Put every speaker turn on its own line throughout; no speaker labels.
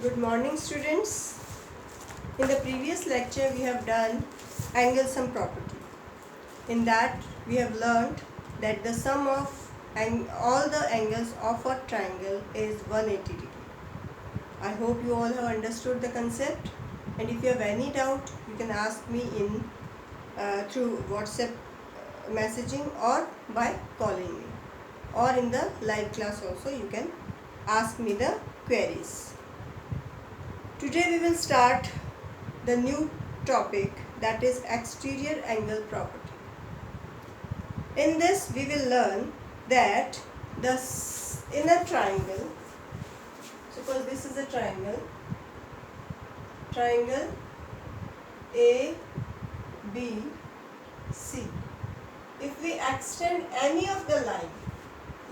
Good morning, students. In the previous lecture we have done angle sum property. In that we have learned that the sum of all the angles of a triangle is 180 degree. I hope you all have understood the concept, and if you have any doubt you can ask me in through WhatsApp messaging or by calling me, or in the live class also you can ask me the queries. Today we will start the new topic, that is exterior angle property. In this we will learn that in a triangle, suppose this is a triangle A, B, C. If we extend any of the line,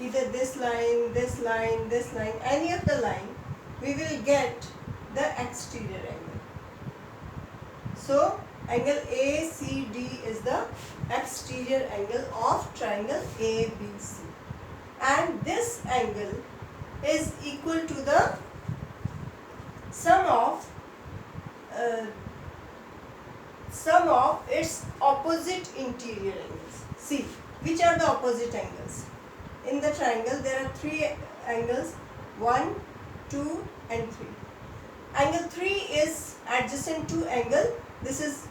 either this line, this line, this line, any of the line, we will get the exterior angle. So angle ACD is the exterior angle of triangle ABC, and this angle is equal to the sum of its opposite interior angles. See, which are the opposite angles? In the triangle there are three angles, 1, 2 and 3. Angle 3 is adjacent to angle, this is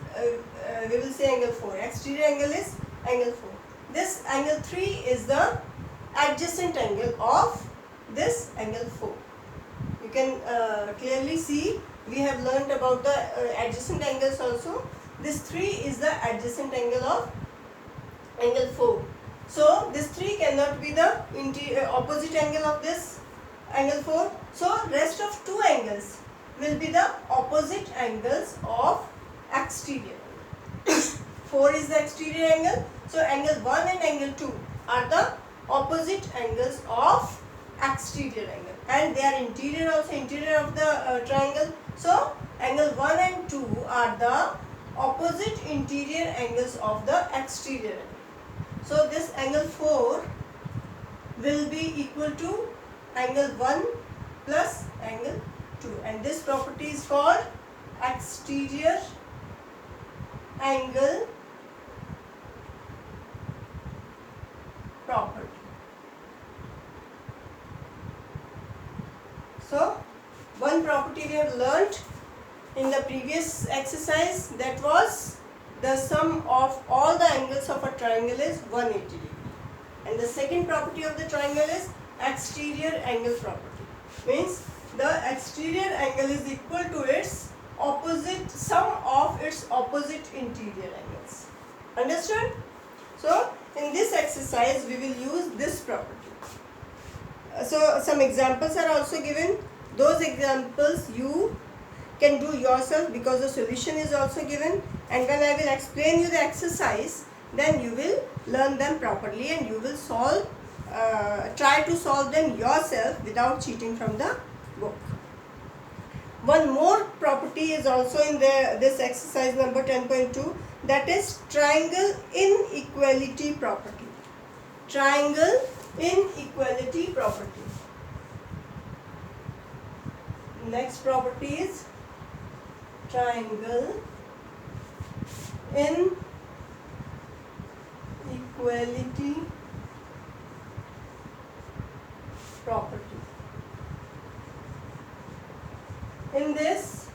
we will say angle 4. Exterior angle is angle 4. This angle 3 is the adjacent angle of this angle 4. You can clearly see, we have learned about the adjacent angles also. This 3 is the adjacent angle of angle 4. So this 3 cannot be the opposite angle of this angle 4. So rest of two angles will be the opposite angles of exterior. 4 is the exterior angle. So angle 1 and angle 2 are the opposite angles of exterior angle, and they are interior also, interior of the triangle. So angle 1 and 2 are the opposite interior angles of the exterior angle. So this angle 4 will be equal to angle 1 plus angle 2, and this property is called exterior angle property. So one property we have learnt in the previous exercise, that was the sum of all the angles of a triangle is 180 degree, and the second property of the triangle is exterior angle property. Means the exterior angle is equal to its opposite, sum of its opposite interior angles. Understood? So in this exercise we will use this property. So some examples are also given. Those examples you can do yourself because the solution is also given, and when I will explain you the exercise, then you will learn them properly and you will try to solve them yourself without cheating from the book. One more property is also in this exercise number 10.2, that is triangle inequality property. Triangle inequality property. Next property is triangle inequality property. In this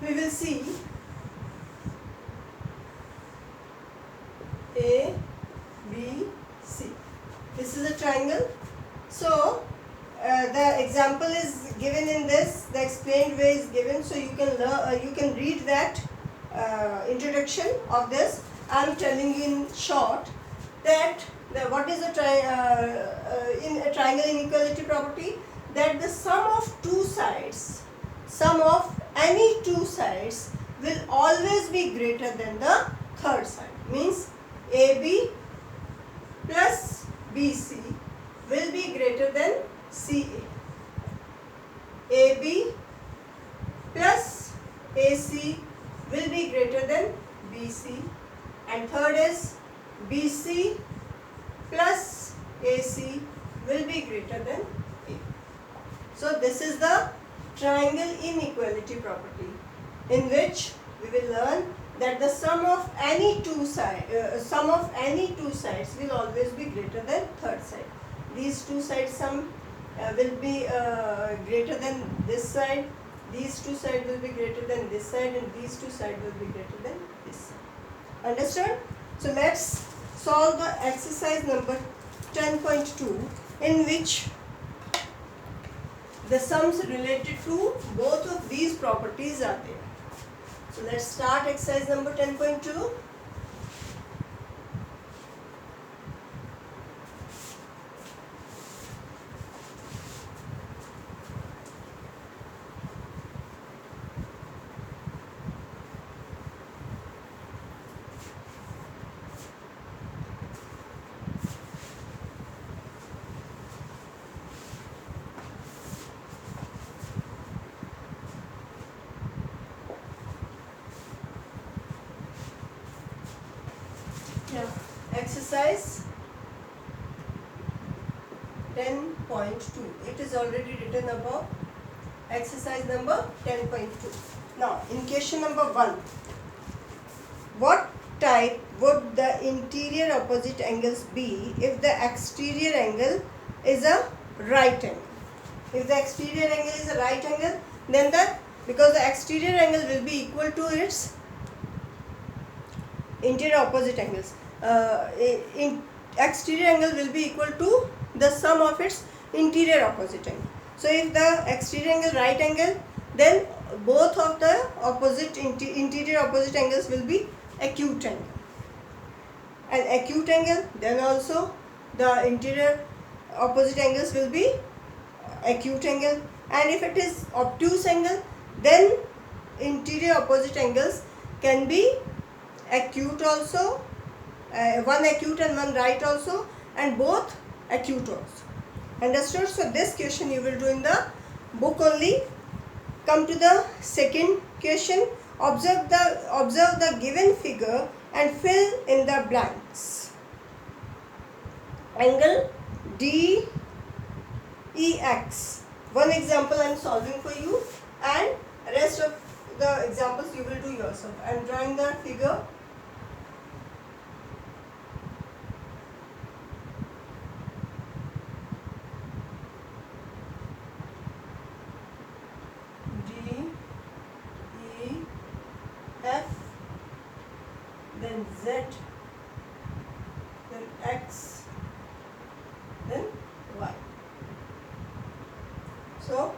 we will see A, B, C. This is a triangle. So the example is given in this, the explained way is given, so you can learn, you can read that introduction of this. I am telling you in short that what is in a triangle inequality property, that the sum of any two sides will always be greater than the third side. Means AB plus BC will be greater than CA. AB plus AC will be greater than BC, and third is BC plus AC will be greater than A. So So this is the triangle inequality property, in which we will learn that the sum of any two sides will always be greater than third side. These two sides sum will be greater than this side. These two sides will be greater than this side, and these two sides will be greater than this side. Understood? So let's solve the exercise number 10.2, in which the sums related to both of these properties are there. So let's start exercise number 10.2. Exercise 10.2. It is already written above. Exercise number 10.2. Now, in question number 1, what type would the interior opposite angles be if the exterior angle is a right angle? If the exterior angle is a right angle, then because the exterior angle will be equal to its interior opposite angles. Exterior angle will be equal to the sum of its interior opposite angle. So if the exterior angle right angle, then both of the interior opposite angles will be acute angle. And acute angle, then also the interior opposite angles will be acute angle. And if it is obtuse angle, then interior opposite angles can be acute also, one acute and one right also, and both acute also. Understood? So this question you will do in the book only. Come to the second question. Observe the given figure and fill in the blanks. Angle DEX. One example I am solving for you, and rest of the examples you will do yourself. I am drawing the figure. F, then Z, then X, then Y. So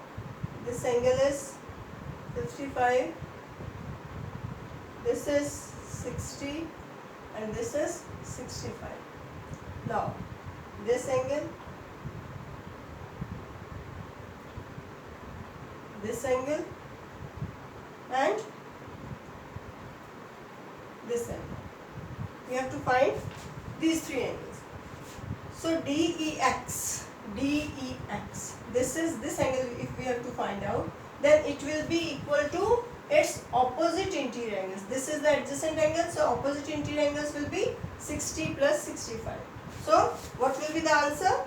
this angle is 55, this is 60, and this is 65. Now this angle, this angle, and this angle. We have to find these three angles. So DEX, this is this angle. If we have to find out, then it will be equal to its opposite interior angles. This is the adjacent angle, so opposite interior angles will be 60 plus 65. So what will be the answer?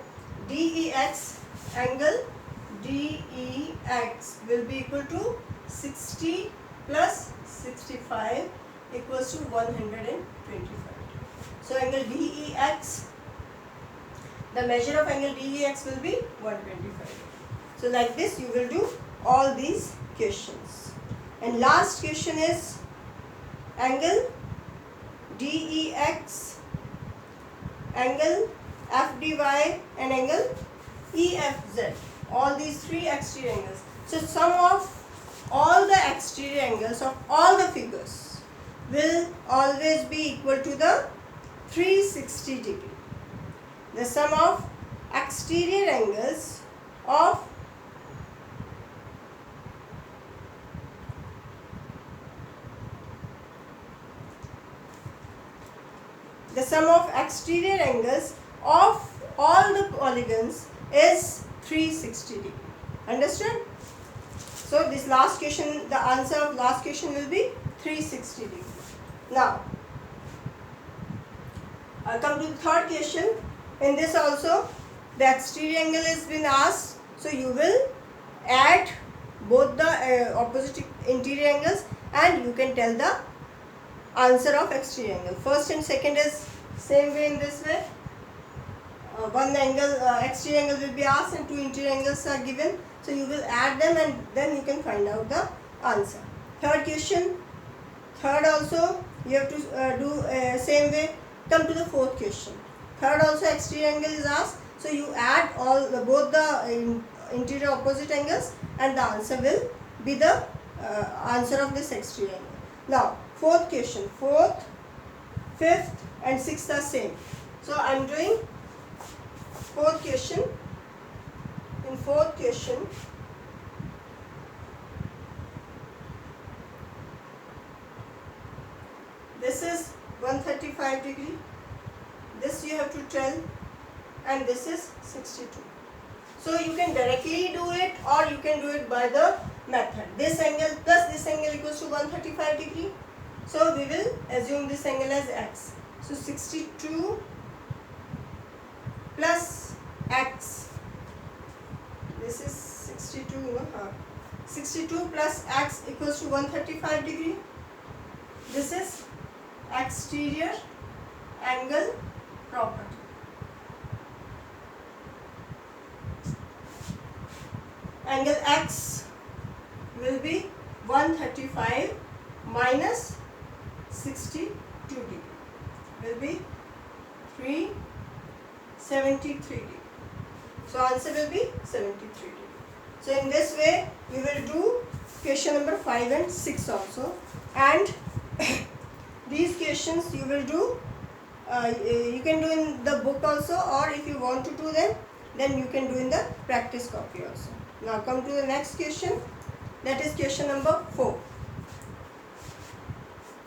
DEX angle, DEX will be equal to 60 plus 65 equals to 125. So angle DEX, the measure of angle DEX will be 125. So like this you will do all these questions. And last question is angle DEX, angle FDY, and angle EFZ. All these three exterior angles. So sum of all the exterior angles of all the figures will always be equal to the 360 degree. The sum of exterior angles of all the polygons is 360 degree. Understood? So this last question, the answer of last question will be 360 degree. Now, I'll come to the third question. In this also, the exterior angle has been asked. So you will add both the opposite interior angles and you can tell the answer of exterior angle. First and second is same way in this way. One angle, exterior angle will be asked and two interior angles are given. So you will add them and then you can find out the answer. Third question, third also you have to do same way. Come to the fourth question. Third also exterior angle is asked. So you add both the interior opposite angles and the answer will be the answer of this exterior angle. Now fourth question, fourth, fifth and sixth are same. So I am doing fourth question. In fourth question, this is 135 degree, this you have to tell, and this is 62. So you can directly do it or you can do it by the method. This angle plus this angle equals to 135 degree. So we will assume this angle as x. So 62 plus x. This is 62. 62 plus x equals to 135 degree. This is exterior angle property. Angle x will be 135 minus 62 degree will be 373 degree. So answer will be 73 degree. So in this way you will do question number 5 and 6 also, and these questions you will do you can do in the book also, or if you want to do them then you can do in the practice copy also. Now come to the next question, that is question number 4.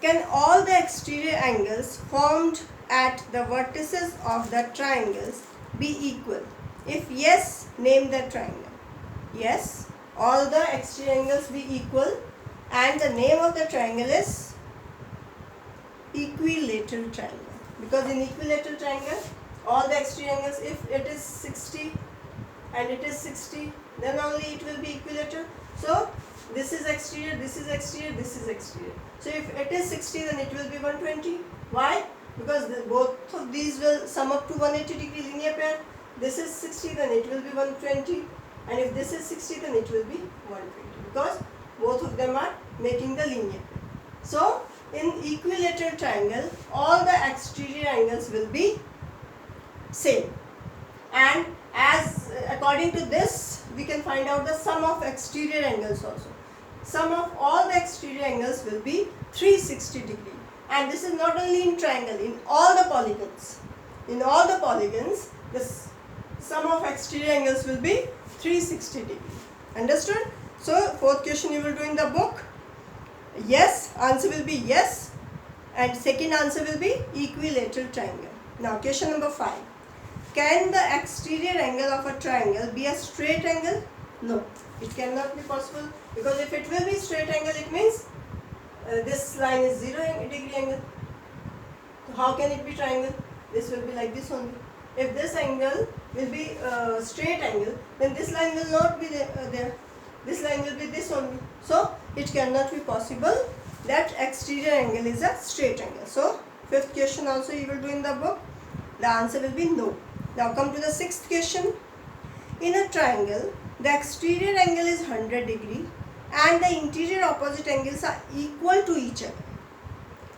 Can all the exterior angles formed at the vertices of the triangles be equal? If yes, name the triangle. Yes, all the exterior angles be equal and the name of the triangle is equilateral triangle. Because in equilateral triangle, all the exterior angles, if it is 60 and it is 60, then only it will be equilateral. So this is exterior, this is exterior, this is exterior. So if it is 60, then it will be 120. Why? Because both of these will sum up to 180 degree linear pair. This is 60, then it will be 120. And if this is 60, then it will be 120. Because both of them are making the linear pair. So in equilateral triangle, all the exterior angles will be same. And as according to this, we can find out the sum of exterior angles also. Sum of all the exterior angles will be 360 degree. And this is not only in triangle, in all the polygons. In all the polygons, the sum of exterior angles will be 360 degree. Understood? So fourth question you will do in the book. Yes, answer will be yes. And second answer will be equilateral triangle. Now question number 5. Can the exterior angle of a triangle be a straight angle? No, it cannot be possible, because if it will be straight angle, it means this line is 0 degree angle. So how can it be triangle? This will be like this only. If this angle will be straight angle, then this line will not be there. This line will be this only. So it cannot be possible that exterior angle is a straight angle. So fifth question also you will do in the book. The answer will be no. Now come to the sixth question. In a triangle, the exterior angle is 100 degree and the interior opposite angles are equal to each other.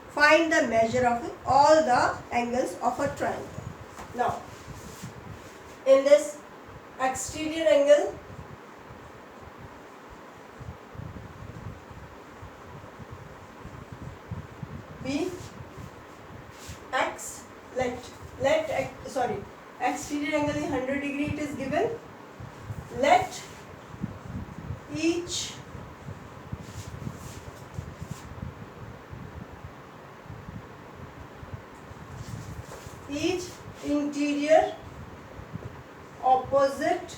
Find the measure of all the angles of a triangle. Now, in this exterior angle, B X, exterior angle is 100 degree, it is given. Let each interior opposite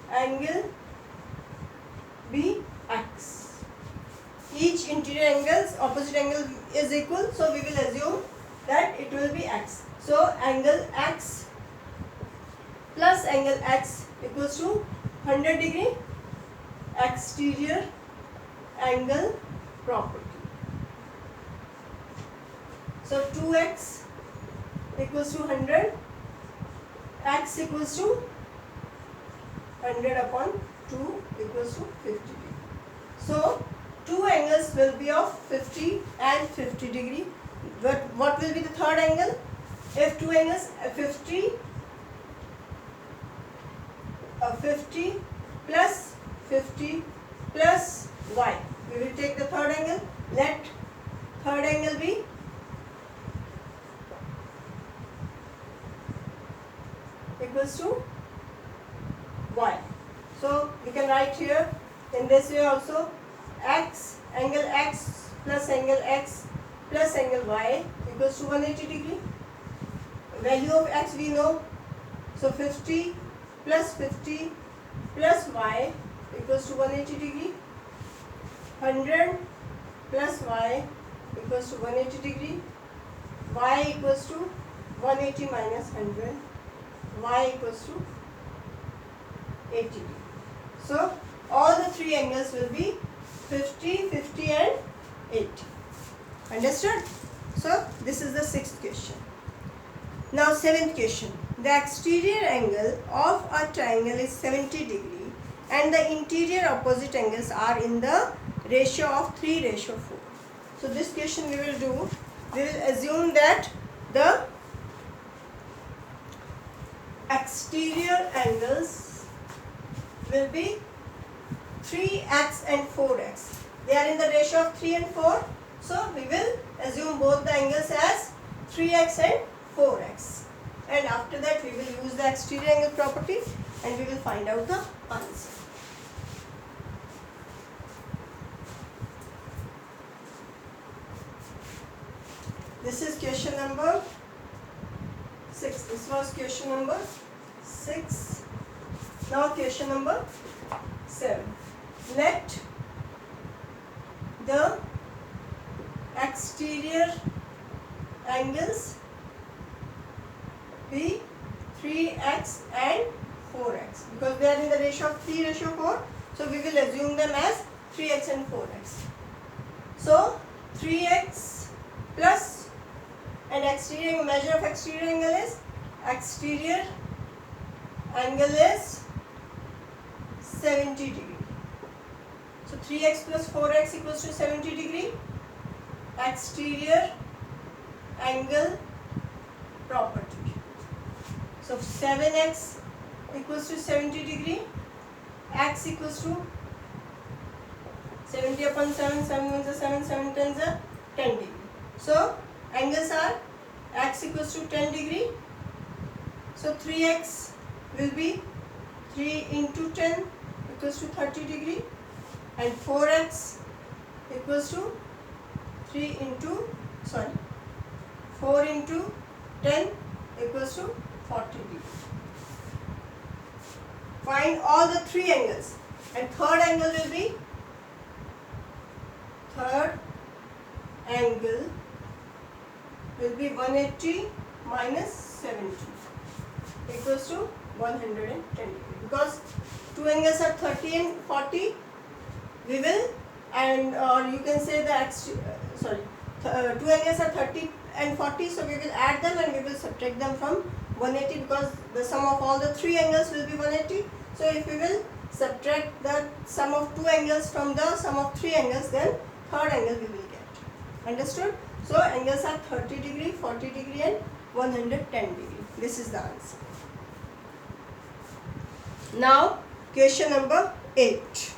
angle be x. Each interior angles opposite angle is equal, so we will assume that it will be x. So angle x plus angle x equals to 100 degree. exterior angle property. So 2x equals to 100, x equals to 100 upon 2 equals to 50 degree. So two angles will be of 50 and 50 degree. But what will be the third angle? If two angles 50 plus 50 plus y, we will take the third angle. Let third angle be equals to y. So we can write here in this way also, angle x plus angle x plus angle y equals to 180 degree. Value of x we know, so 50 plus y equals to 180 degree. 100 plus y equals to 180 degree. Y equals to 180 minus 100. Y equals to 80 degree. So all the three angles will be 50, 50 and 80. Understood? So this is the sixth question. Now seventh question. The exterior angle of a triangle is 70 degree and the interior opposite angles are in the ratio of 3:4. So this question we will do. We will assume that the exterior angles will be 3x and 4x. They are in the ratio of 3 and 4. So we will assume both the angles as 3x and 4x. And after that we will use the exterior angle property and we will find out the answer. This is question number 6. This was question number 6. Now question number 7. Let the exterior angles be 3x and 4x because they are in the ratio of 3:4. So we will assume them as 3x and 4x. So 3x plus and exterior measure of exterior angle is 70 degree. So 3x plus 4x equals to 70 degree. Exterior angle property. So 7x equals to 70 degree. X equals to 70 upon 7, 7 ones are 7, 7 tens are 10 degree. So angles are x equals to 10 degree. So 3x will be 3 into 10 equals to 30 degree and 4x equals to 4 into 10 equals to 40 degree. Find all the three angles and third angle will be 180 minus 70 equals to 110 degree. Because two angles are 30 and 40, we will or you can say that two angles are 30 and 40, so we will add them and we will subtract them from 180 because the sum of all the three angles will be 180. So if we will subtract the sum of two angles from the sum of three angles, then third angle we will get. Understood? So angles are 30 degree, 40 degree and 110 degree. This is the answer. Now question number 8.